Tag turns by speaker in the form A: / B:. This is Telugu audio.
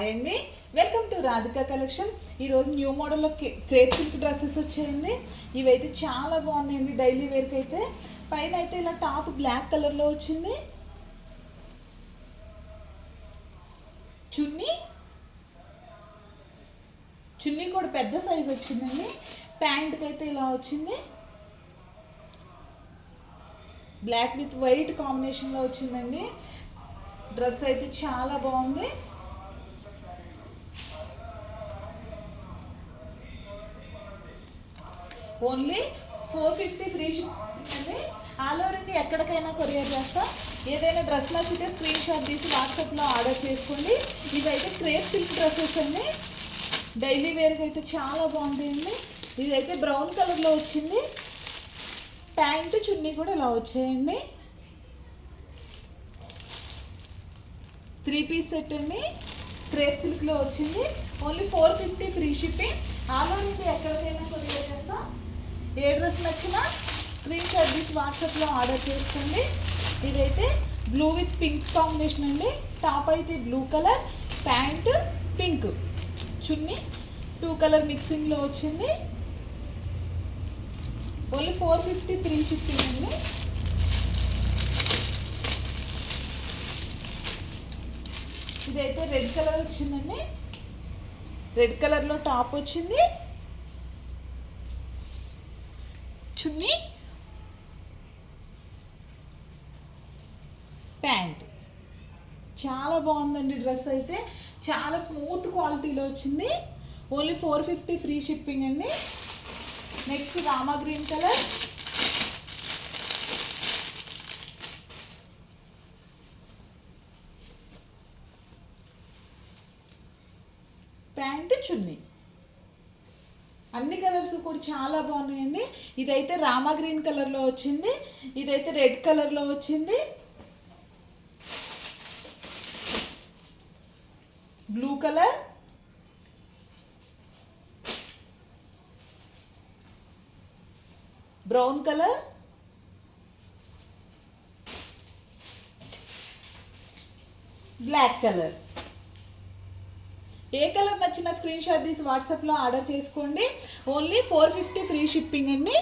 A: హాయ్ అండి, వెల్కమ్ టు రాధికా కలెక్షన్. ఈరోజు న్యూ మోడల్లో క్రేప్ సిల్క్ డ్రెస్సెస్ వచ్చాయండి. ఇవైతే చాలా బాగున్నాయండి. డైలీ వేర్కి అయితే పైన అయితే ఇలా టాప్ బ్లాక్ కలర్లో వచ్చింది. చున్నీ కూడా పెద్ద సైజ్ వచ్చిందండి. ప్యాంట్కి అయితే ఇలా వచ్చింది. బ్లాక్ విత్ వైట్ కాంబినేషన్లో వచ్చిందండి. డ్రెస్ అయితే చాలా బాగుంది. ఓన్లీ 450 ఫ్రీ షిప్పింగ్ అండి. ఆల్ ఓవర్ ఇండియా ఎక్కడికైనా కొరియర్ చేస్తాం. ఏదైనా డ్రెస్ నచ్చితే స్క్రీన్ షాట్ తీసి వాట్సాప్లో ఆర్డర్ చేసుకోండి. ఇవైతే క్రేప్ సిల్క్ డ్రెస్సెస్ అండి. డైలీ వేర్కి అయితే చాలా బాగుంటాయండి. ఇదైతే బ్రౌన్ కలర్లో వచ్చింది. ప్యాంటు చున్నీ కూడా ఇలా వచ్చాయండి. 3 పీస్ సెట్ అండి. క్రేప్ సిల్క్లో వచ్చింది. Only 450 free shipping. All over India ఎక్కడికైనా కొరియర్ చేస్తాం. ఏ డ్రెస్ నచ్చినా స్క్రీన్ షాట్ తీసి వాట్సాప్లో ఆర్డర్ చేసుకోండి. ఇదైతే బ్లూ విత్ పింక్ కాంబినేషన్ అండి. టాప్ అయితే బ్లూ కలర్, ప్యాంట్ పింక్, చున్నీ 2 కలర్ మిక్సింగ్లో వచ్చింది. ఓన్లీ 450 ఫ్రీ షిప్పింగ్ అండి. ఇదైతే రెడ్ కలర్ వచ్చిందండి. రెడ్ కలర్లో టాప్ వచ్చింది. చున్నీ, ప్యాంట్. చాలా బాగుందండి. డ్రెస్ అయితే చాలా స్మూత్ క్వాలిటీలో వచ్చింది. ఓన్లీ 450 ఫ్రీ షిప్పింగ్ అండి. Next Rama green colour, pant చున్నీ. అన్ని కలర్స్ కూడా చాలా బాగున్నాయండి. ఇదైతే రామా గ్రీన్ కలర్లో వచ్చింది. ఇదైతే రెడ్ కలర్లో వచ్చింది. Blue colour, brown colour, black colour. ఏ కలర్ నచ్చిన స్క్రీన్ షాట్ తీసి వాట్సాప్లో ఆర్డర్ చేసుకోండి. ఓన్లీ 450 ఫ్రీ షిప్పింగ్ అండి.